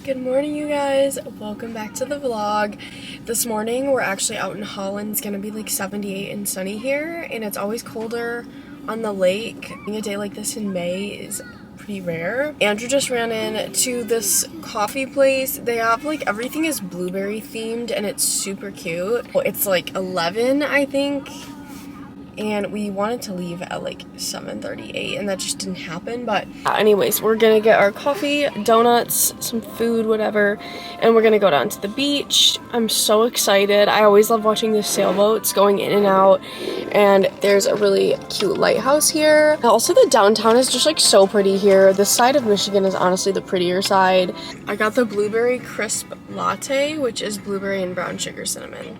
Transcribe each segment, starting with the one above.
Good morning, you guys. Welcome back to the vlog. This morning we're actually out in Holland. It's gonna be like 78 and sunny here, and it's always colder on the lake. A day like this in May is pretty rare. Andrew just ran in to this coffee place. They have like everything is blueberry themed and it's super cute. It's like 11, I think. And we wanted to leave at like 7:38 and that just didn't happen. But anyways, we're gonna get our coffee, donuts, some food, whatever, and we're gonna go down to the beach. I'm so excited. I always love watching the sailboats going in and out, and there's a really cute lighthouse here. Also, the downtown is just like so pretty here. This side of Michigan is honestly the prettier side. I got the blueberry crisp latte, which is blueberry and brown sugar cinnamon.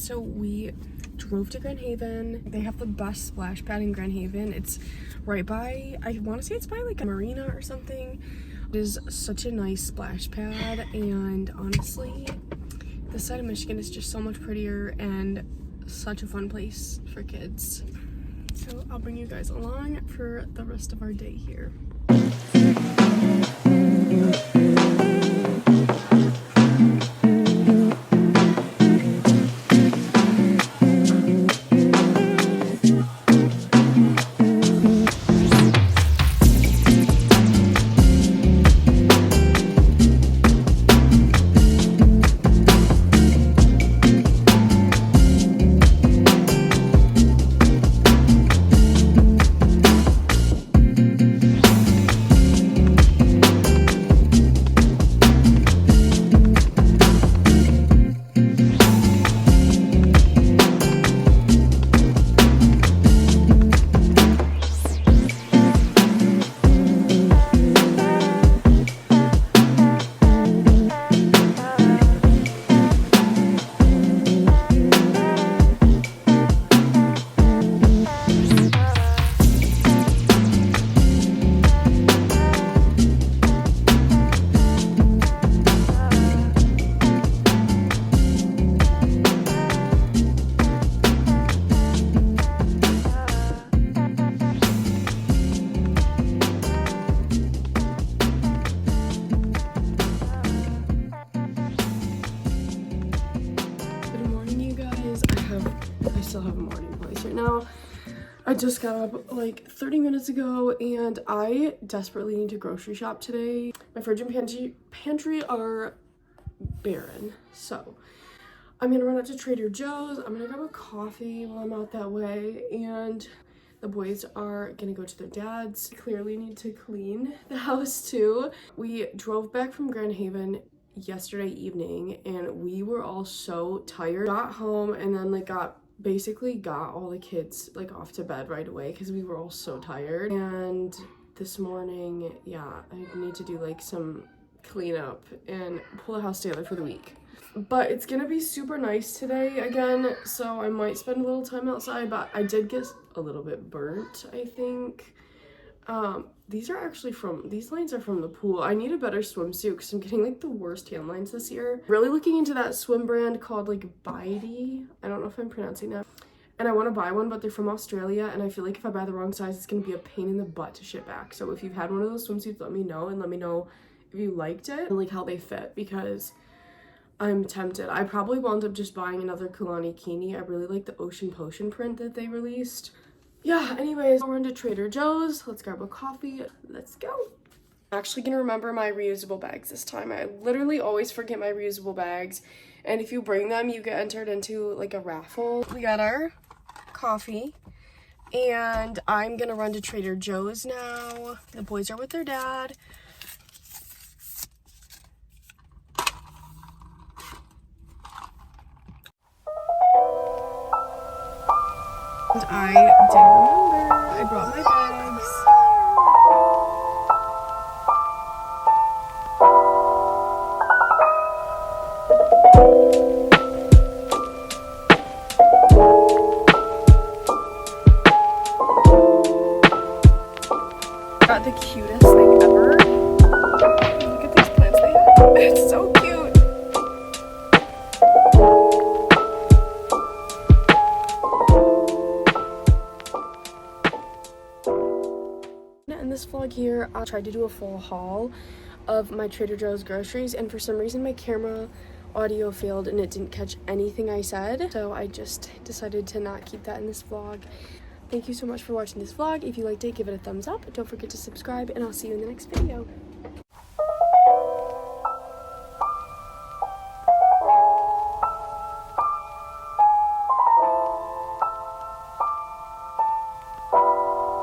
So we drove to Grand Haven. They have the best splash pad in Grand Haven. It's right by, I want to say it's by like a marina or something. It is such a nice splash pad, and honestly, this side of Michigan is just so much prettier and such a fun place for kids. So I'll bring you guys along for the rest of our day here. I still have a morning voice right now. I just got up like 30 minutes ago and I desperately need to grocery shop today. My fridge and pantry are barren. So I'm gonna run out to Trader Joe's. I'm gonna grab a coffee while I'm out that way, and the boys are gonna go to their dad's. Clearly need to clean the house too. We drove back from Grand Haven yesterday evening and we were all so tired. Got home and then like basically got all the kids like off to bed right away because we were all so tired. And this morning, yeah, I need to do like some cleanup and pull the house together for the week. But it's gonna be super nice today again, so I might spend a little time outside, but I did get a little bit burnt, I think. These lines are from the pool. I need a better swimsuit because I'm getting like the worst tan lines this year. Really looking into that swim brand called like Bidey. I don't know if I'm pronouncing that. And I want to buy one, but they're from Australia, and I feel like if I buy the wrong size, it's going to be a pain in the butt to ship back. So if you've had one of those swimsuits, let me know, and let me know if you liked it and like how they fit, because I'm tempted. I probably will end up just buying another Kulani Kini. I really like the Ocean Potion print that they released. Yeah, anyways, we're into Trader Joe's. Let's grab a coffee. Let's go. I'm actually gonna remember my reusable bags this time. I literally always forget my reusable bags, and if you bring them, you get entered into like a raffle. We got our coffee, and I'm gonna run to Trader Joe's now. The boys are with their dad. And I did remember, I brought my bags. Got the cutest thing ever. Look at these plants they have. It's so cute. In this vlog here, I tried to do a full haul of my Trader Joe's groceries, and for some reason my camera audio failed and it didn't catch anything I said, so I just decided to not keep that in this vlog. Thank you so much for watching this vlog. If you liked it, give it a thumbs up. Don't forget to subscribe, and I'll see you in the next video.